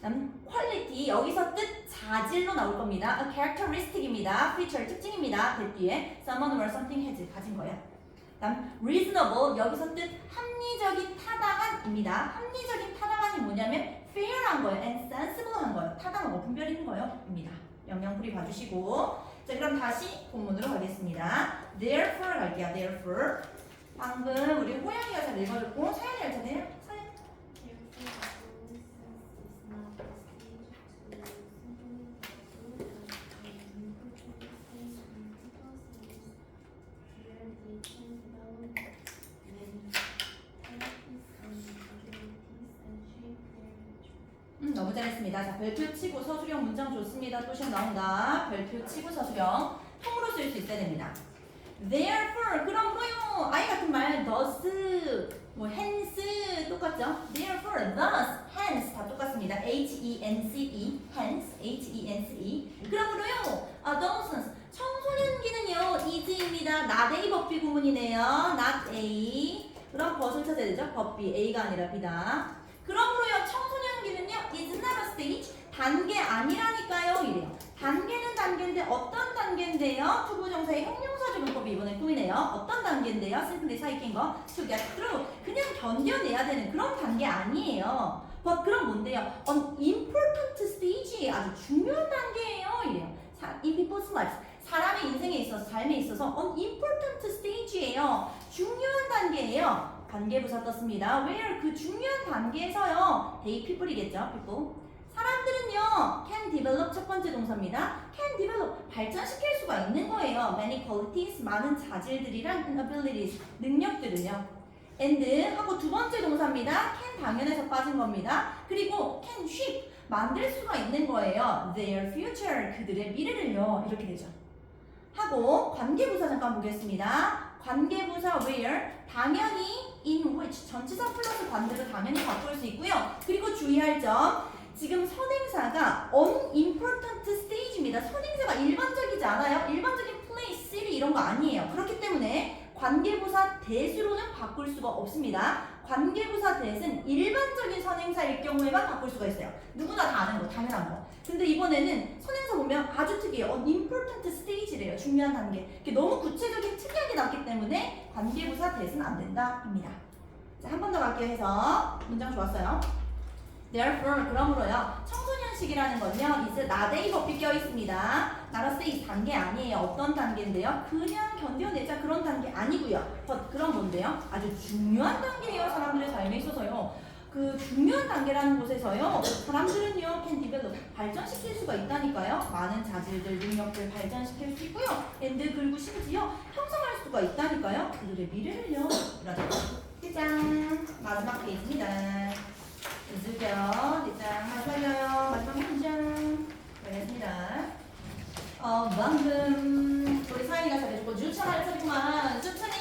다음 quality 여기서 뜻 자질로 나올 겁니다. a characteristic입니다. feature 특징입니다. 그 뒤에 someone or something has 가진 거예요. 다음 reasonable 여기서 뜻 합리적인 타당한입니다. 합리적인 타당한이 뭐냐면 fair한 거예요. and sensible한 거예요. 타당하고 분별 있는 거예요. 입니다. 영양풀이 봐주시고 자 그럼 다시 본문으로 가겠습니다. therefore 갈게요. therefore 방금 우리 호영이가 잘 읽어줬고 서연이 잘 찾네요. 서연 너무 잘했습니다. 자, 별표 치고 서술형 문장 좋습니다. 또 시험 나온다. 별표 치고 서술형 통으로 쓸 수 있어야 됩니다. Therefore, 그러므로요. I 같은 말 thus, 뭐 hence 똑같죠? Therefore, thus, hence 다 똑같습니다. H-E-N-C-E, hence, H-E-N-C-E. 그러므로요. adolescence, 청소년기는요. is입니다. not A 법비 구문이네요. not A. 그럼 벗을 찾아야 되죠? 법비 A가 아니라 B다. 그러므로요 청소년기는요 is not a stage 단계 아니라니까요 이래요. 단계는 단계인데 어떤 단계인데요? 투부정사의 형용사적용법이 이번에 꾸미네요. 어떤 단계인데요? simply 사이킨 거 to get through 그냥 견뎌내야 되는 그런 단계 아니에요. but 그럼 뭔데요? an important stage 아주 중요한 단계예요 이래요. in people's lives 사람의 인생에 있어서 삶에 있어서 an important stage예요. 중요한 단계예요. 관계부사 떴습니다. where 그 중요한 단계에서요. they people이겠죠. people. 사람들은요. can develop 첫 번째 동사입니다. can develop 발전시킬 수가 있는 거예요. many qualities 많은 자질들이랑 abilities 능력들을요. and 하고 두 번째 동사입니다. can 당연해서 빠진 겁니다. 그리고 can shape 만들 수가 있는 거예요. their future 그들의 미래를요. 이렇게 되죠. 하고 관계부사 잠깐 보겠습니다. 관계부사 where 당연히 in which 전치사 플러스 관대로 당연히 바꿀 수 있고요. 그리고 주의할 점 지금 선행사가 unimportant stage입니다. 선행사가 일반적이지 않아요. 일반적인 place, city 이런 거 아니에요. 그렇기 때문에 관계부사 대수로는 바꿀 수가 없습니다. 관계부사 대신 일반적인 선행사일 경우에만 바꿀 수가 있어요. 누구나 다 아는 거, 당연한 거. 근데 이번에는 선행사 보면 아주 특이해요. important stage래요. 중요한 단계. 이게 너무 구체적인 특이하게 나왔기 때문에 관계부사 대신 안 된다입니다. 자, 한 번 더 갈게요 해서 문장 좋았어요. Therefore, 그러므로요. 청소년식이라는 건요. 이제 나데이 법이 껴있습니다. 나라세이 단계 아니에요. 어떤 단계인데요? 그냥 견뎌내자 그런 단계 아니고요. 그런 건데요. 아주 중요한 단계예요. 사람들의 삶에 있어서요. 그 중요한 단계라는 곳에서요. 사람들은요. can develop 발전시킬 수가 있다니까요. 많은 자질들, 능력들 발전시킬 수 있고요. and 그리고 심지어 형성할 수가 있다니까요. 그들의 미래를요. 이라죠. 짠! 마지막 페이지입니다. 읽을게요. 뒷장 마지막이에요. 마지막 문장. 알겠습니다. 방금 우리 사연이가 잘해주고 주차할 차례구만. 주차니.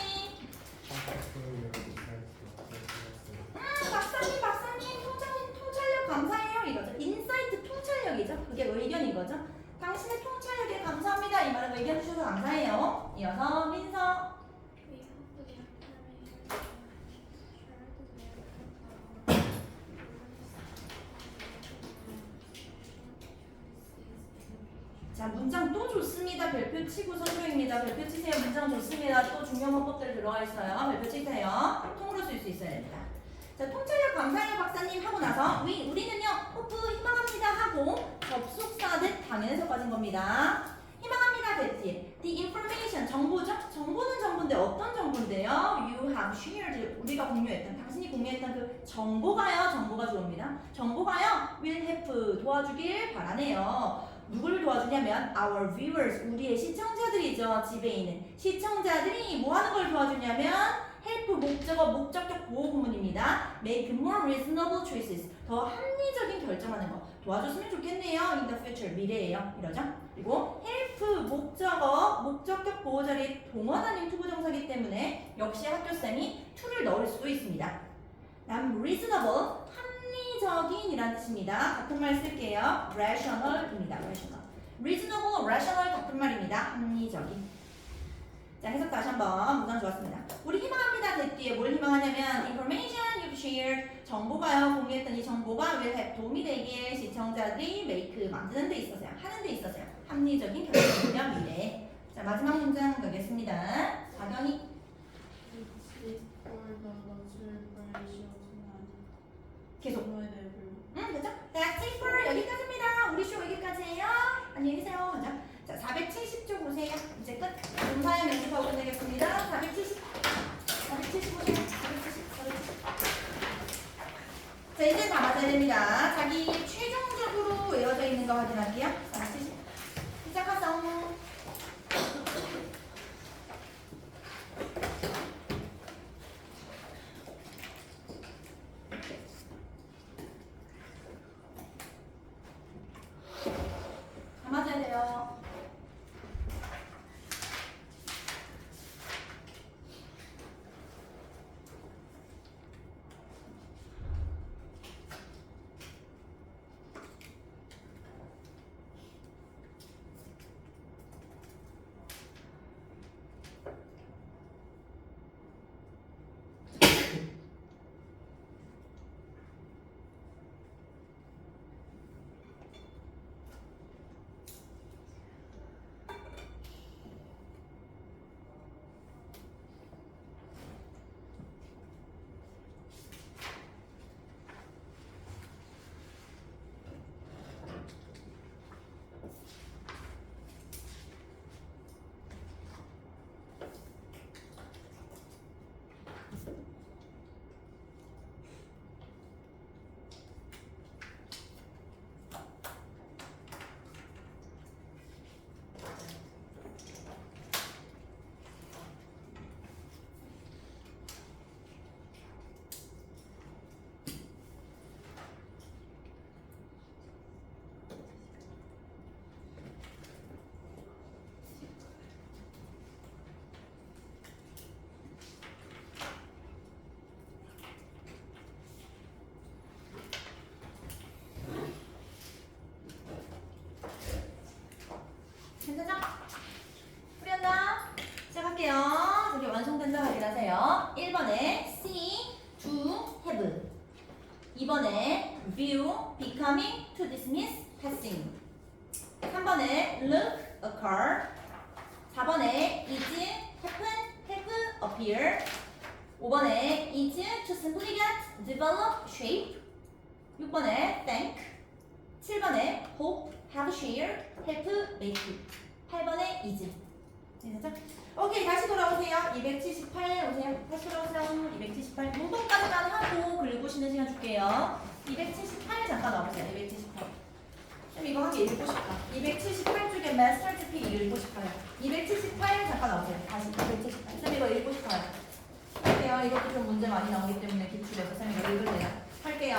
자, 문장 또 좋습니다. 별표 치고 선생입니다. 별표 치세요. 문장 좋습니다. 또 중요한 문법들 들어가 있어요. 별표 치세요. 통으로 쓸 수 있어야 됩니다. 자, 통찰력 감사해요 박사님 하고 나서 우리는요 호프 희망합니다 하고 접속사 된 당연해서 빠진 겁니다. 희망합니다 됐지. The information 정보죠? 정보는 정보인데 어떤 정보인데요? You have shared 우리가 공유했던 당신이 공유했던 그 정보가 주어입니다. 정보가요 will help 도와주길 바라네요. 누구를 도와주냐면 our viewers 우리의 시청자들이죠. 집에 있는 시청자들이 뭐 하는 걸 도와주냐면 help 목적어 목적격 보호 구문입니다. make more reasonable choices 더 합리적인 결정하는 거 도와줬으면 좋겠네요. in the future 미래예요. 이러죠. 그리고 help 목적어 목적격 보호 자리에 동원 아닌 투부정사기 때문에 역시 학교쌤이 to를 넣을 수도 있습니다. 다음 reasonable 합리적인이라는 뜻입니다. 같은 말 쓸게요. rational입니다. reasonable, rational 같은 말입니다. 합리적인. 자, 해석 다시 한번. 문장 좋았습니다. 우리 희망합니다. 대 뒤에 뭘 희망하냐면 information you've shared 정보가요. 공유했던 이 정보가 will have 도움이 되길 시청자들이 make 만드는 데 있어서요. 하는 데 있어서요. 합리적인 결정이며 미래. 자, 마지막 문장 가겠습니다. 박연희. 계속. 그렇죠? That's it for 여기까지입니다. 우리 쇼 여기까지예요. 안녕히 계세요. 자, 470쪽 보세요. 이제 끝. 동사형 연습하고 끝내겠습니다. 470 보세요. 470. 자, 이제 다 맞아야 됩니다. 자기 최종적으로 외워져 있는 거 확인할게요. 470. 시작하세요. 다 맞아야 돼요. 괜찮죠? 풀렸나? 시작할게요. 저기 완성된다 확인하세요. 1번에 see, to, have 2번에 view, becoming, to dismiss, passing 3번에 look, occur 4번에 is, happen, have, appear 5번에 is, to simply get, develop, shape 6번에 thank 7번에 hope, have shared, help, make 8번에 is 됐죠? 오케이 다시 돌아오세요. 278 오세요. 다시 돌아오세요. 278 문법까지만 하고 글 보시는 시간 줄게요. 278 잠깐 와보세요. 278 쌤 이거 한 개 읽고 싶다. 278쪽에 마스터 트픽 읽고 싶어요. 278 잠깐 와보세요. 다시 278 쌤 이거 읽고 싶어요. 할게요. 이것도 좀 문제 많이 나오기 때문에 기출에서 쌤 이거 읽을래요. 할게요.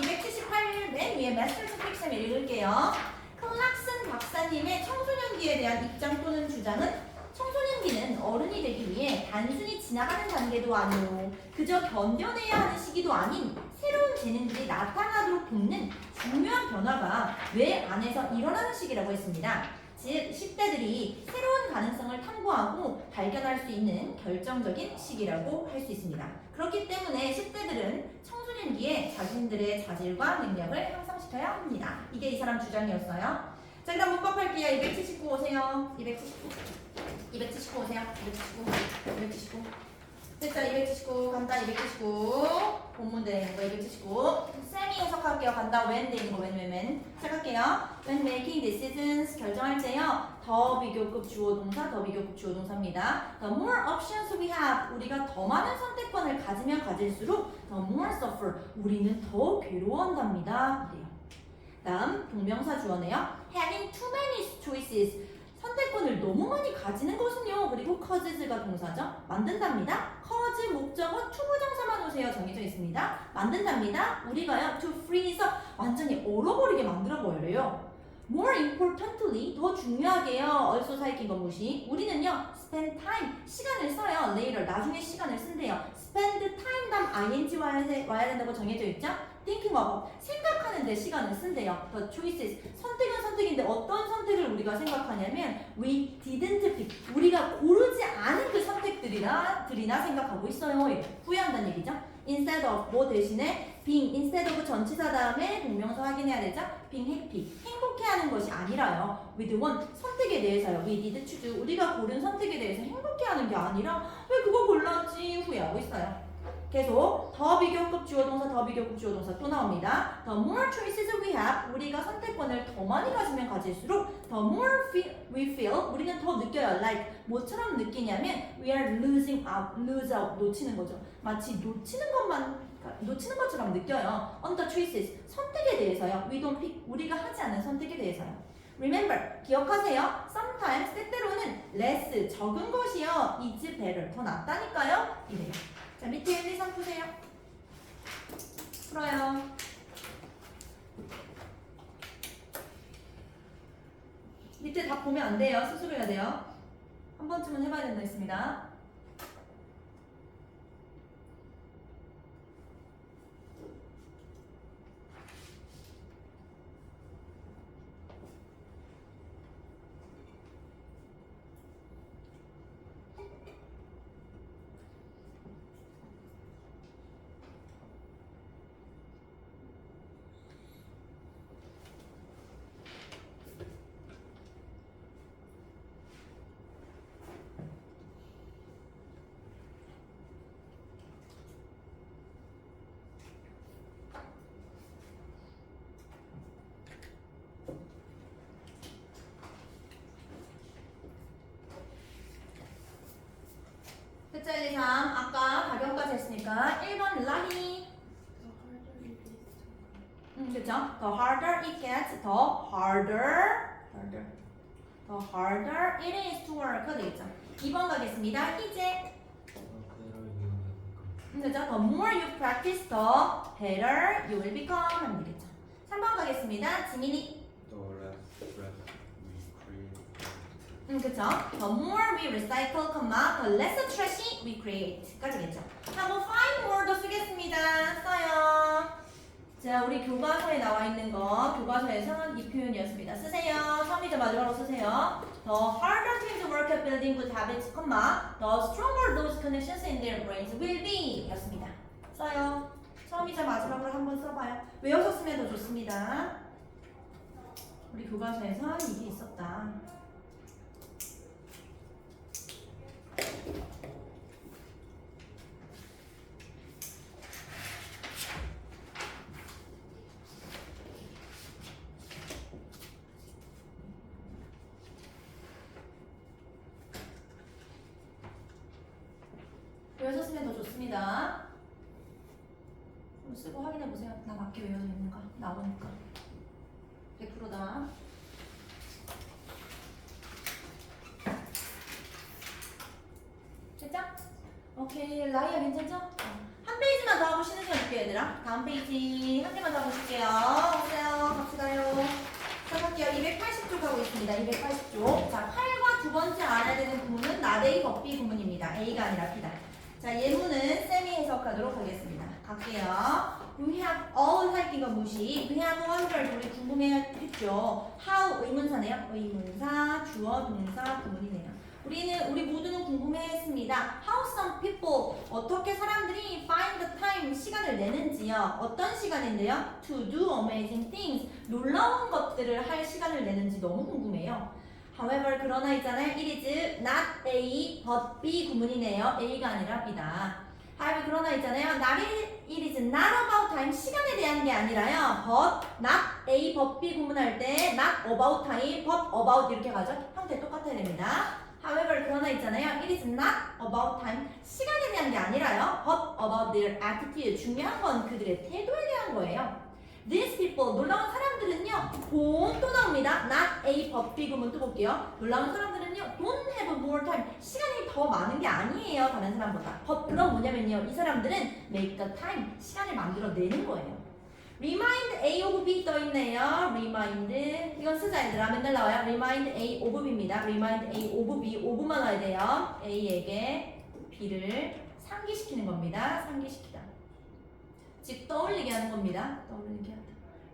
278 맨 위에 마스터 트픽 쌤 읽을게요. 클락슨 박사님의 청소년기에 대한 입장 또는 주장은 청소년기는 어른이 되기 위해 단순히 지나가는 단계도 아니고 그저 견뎌내야 하는 시기도 아닌 새로운 재능들이 나타나도록 돕는 중요한 변화가 뇌 안에서 일어나는 시기라고 했습니다. 즉 10대들이 새로운 가능성을 탐구하고 발견할 수 있는 결정적인 시기라고 할 수 있습니다. 그렇기 때문에 10대들은 청소년기에 자신들의 자질과 능력을 향상시켜야 합니다. 이게 이 사람 주장이었어요. 자, 그럼 문법 할게요. 279 오세요. 279 오세요. 279 됐죠? 279 간다. 279 본문 되는 거 279 쌤이 해석할게요. 간다. when 되는 거 when 시작할게요. when making decisions 결정할 때요. 더 비교급 주어 동사 더 비교급 주어 동사입니다. The more options we have 우리가 더 많은 선택권을 가지면 가질수록 the more suffer 우리는 더 괴로워한답니다. 그래요. 다음 동명사 주어네요. having too many choices 선택권을 너무 많이 가지는 것은요. 그리고 causes가 동사죠. 만든답니다. cause 목적어 투부정사만 오세요. 정해져 있습니다. 만든답니다. 우리가요. to freeze up 완전히 얼어버리게 만들어버려요. More importantly 더 중요하게요. also 사이킨 거 무시. 우리는요. spend time 시간을 써요. later 나중에 시간을 쓴대요. spend time 다음 ing 와야 된다고 정해져 있죠. thinking about 생각하는데 시간을 쓴대요. The choices 선택은 선택인데 어떤 선택을 우리가 생각하냐면 we didn't pick 우리가 고르지 않은 그 선택들이나 생각하고 있어요. 후회한다는 얘기죠. instead of 뭐 대신에 being instead of 전치사 다음에 동명사 확인해야 되죠. being happy 행복해하는 것이 아니라요. with one 선택에 대해서요. we did choose 우리가 고른 선택에 대해서 행복해하는 게 아니라 왜 그거 골랐지 후회하고 있어요. 계속 더 비교급 주어 동사 더 비교급 주어 동사 또 나옵니다. The more choices we have 우리가 선택권을 더 많이 가지면 가질수록 the more we feel 우리는 더 느껴요. like 뭐처럼 느끼냐면 we are losing out lose out 놓치는 거죠. 마치 놓치는 것처럼 느껴요. on the choices 선택에 대해서요. we don't pick 우리가 하지 않은 선택에 대해서요. Remember 기억하세요. Sometimes 때때로는 less 적은 것이요 is better 더 낫다니까요. 이래요. 자 밑에 1, 2, 3 푸세요. 풀어요. 밑에 다 보면 안 돼요. 스스로 해야 돼요. 한 번쯤은 해봐야 된다 했습니다. 숫자 1, 2, 3 아까 가경까지 했으니까 1번 라희 그쵸? The harder it gets, the harder it is to work 되겠죠? 2번 가겠습니다. 희재 그죠? The more you practice, the better you will become 하면 되겠죠? 3번 가겠습니다. 지민이 The less we create. 그쵸? The more we recycle, the less trash we create 까지겠죠? 한번 find more도 쓰겠습니다. 써요. 자, 우리 교과서에 나와 있는 거 교과서에서는 이 표현이었습니다. 쓰세요. 처음이자 마지막으로 쓰세요. The harder things work at building good habits, the stronger those connections in their brains will be 였습니다. 써요. 처음이자 마지막으로 한번 써봐요. 외워서 쓰면 더 좋습니다. 우리 교과서에서 이게 있었다. 외워서 쓰면 더 좋습니다. 한번 쓰고 확인해 보세요. 나 맞게 외워져 있는가? 나오니까 100%다. 됐죠? 오케이. 라이아 괜찮죠? 한 페이지만 더 하고 쉬는 시간 줄게요, 얘들아. 다음 페이지 한 개만 더 하고 쉴게요. 오세요. 같이 가요. 시작할게요. 280쪽 하고 있습니다. 280쪽. 자, 8과 두 번째 알아야 되는 구문은 not A, but B 구문입니다. A가 아니라 B다. 자, 예문은 쌤이 해석하도록 하겠습니다. 갈게요. We have all 할기가 무시. We have wondered. 우리 궁금해했죠. How 의문사네요. 의문사, 주어, 동사, 구문이네요. 우리 모두는 궁금해했습니다. How some people 어떻게 사람들이 find the time 시간을 내는지요. 어떤 시간인데요? To do amazing things 놀라운 것들을 할 시간을 내는지 너무 궁금해요. However 그러나 있잖아요. It is not A but B 구문이네요. A가 아니라 B다. However 그러나 있잖아요. It is not about time 시간에 대한 게 아니라요. But not A but B 구문할 때 not about time but about 이렇게 가죠. 형태 똑같아야 됩니다. However 그러나 있잖아요. It is not about time 시간에 대한 게 아니라요. But about their attitude 중요한 건 그들의 태도에 대한 거예요. These people 놀라운 사람들은요. 또 나옵니다. Not A but B 구문 또 볼게요. 놀라운 사람들은요. Don't have more time 시간이 더 많은 게 아니에요. 다른 사람보다. But 그럼 뭐냐면요. 이 사람들은 make the time 시간을 만들어내는 거예요. Remind A of B 떠있네요. Remind 이건 쓰자 얘들아. 맨날 나와요. Remind A of B입니다. Remind A of B of만 와야 돼요. A에게 B를 상기시키는 겁니다. 상기시키다. 즉 떠올리게 하는 겁니다. 떠올리게 하다.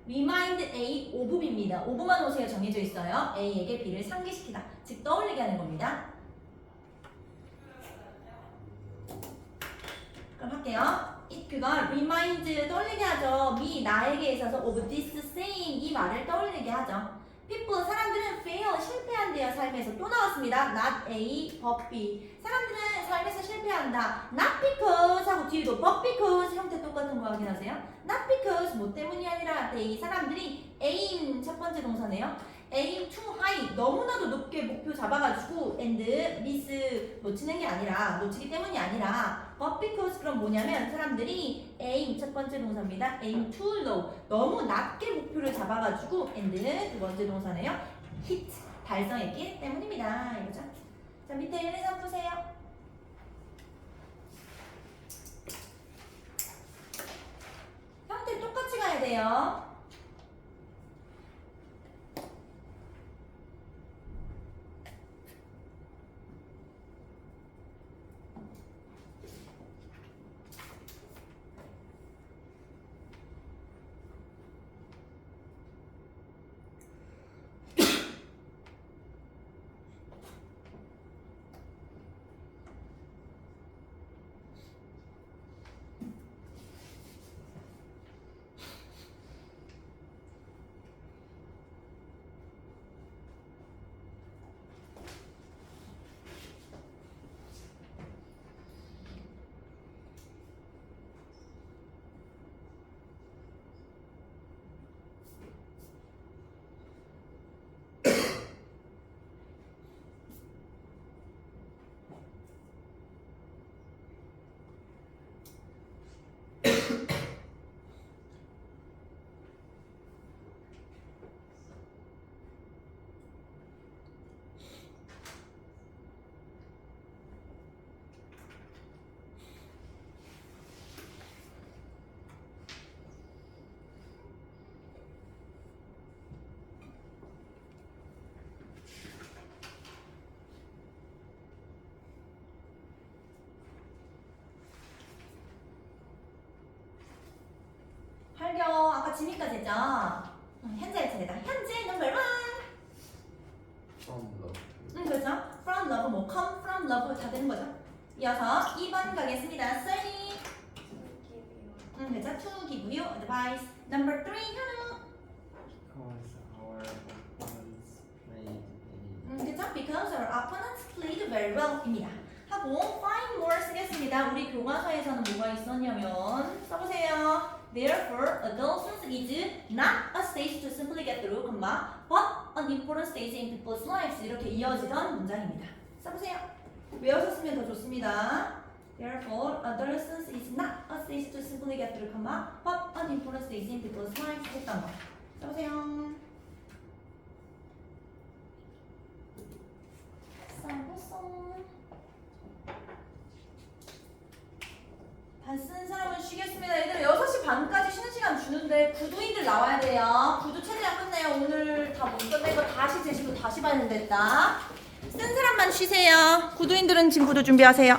Remind A of B입니다. of만 오세요. 정해져 있어요. A에게 B를 상기시키다. 즉 떠올리게 하는 겁니다. 그럼 할게요. 그가 remind 떠올리게 하죠. me 나에게 있어서 of this saying 이 말을 떠올리게 하죠. people 사람들은 fail 실패한대요. 삶에서 또 나왔습니다. not A but B 사람들은 삶에서 실패한다. not because 하고 뒤에도 but because 형태 똑같은 거 확인하세요. not because 뭐 때문이 아니라 they 사람들이 aim 첫 번째 동사네요. aim too high 너무나도 높게 목표 잡아가지고 and miss 놓치는 게 아니라 놓치기 때문이 아니라 but because 그럼 뭐냐면 사람들이 aim 첫 번째 동사입니다. aim too low 너무 낮게 목표를 잡아가지고 and 두 번째 동사네요. hit 달성했기 때문입니다. 이거죠? 자 밑에 1, 2, 3 보세요. 형태 똑같이 가야 돼요. 할겨 아까 지니까지 했죠? 현재 차례다. 현재 넘버 1 From love. 그렇죠? From love 뭐 come from love 다 되는 거죠. 이어서 2번 가겠습니다. Sunny To give you 그렇죠? To give you advice. Number 3 현우 Because our opponents played a 그렇죠? Because our opponents played very well 입니다. 하고 find more 쓰겠습니다. 우리 교과서에서는 뭐가 있었냐면 써보세요. Therefore, adolescence is not a stage to simply get through, but an important stage in people's lives. 이렇게 이어지던 문장입니다. 써보세요. 외우셨으면 더 좋습니다. Therefore, adolescence is not a stage to simply get through, but an important stage in people's lives. 했던 거. 써보세요. 써보소. 반 쓴 사람은 쉬겠습니다. 얘들아 6시 반까지 쉬는 시간 주는데 구두인들 나와야 돼요. 구두 최대한 끝내요. 오늘 다 못 끝낸 거 다시 제시고 다시 봐야 된다. 쓴 사람만 쉬세요. 구두인들은 지금 구두 준비하세요.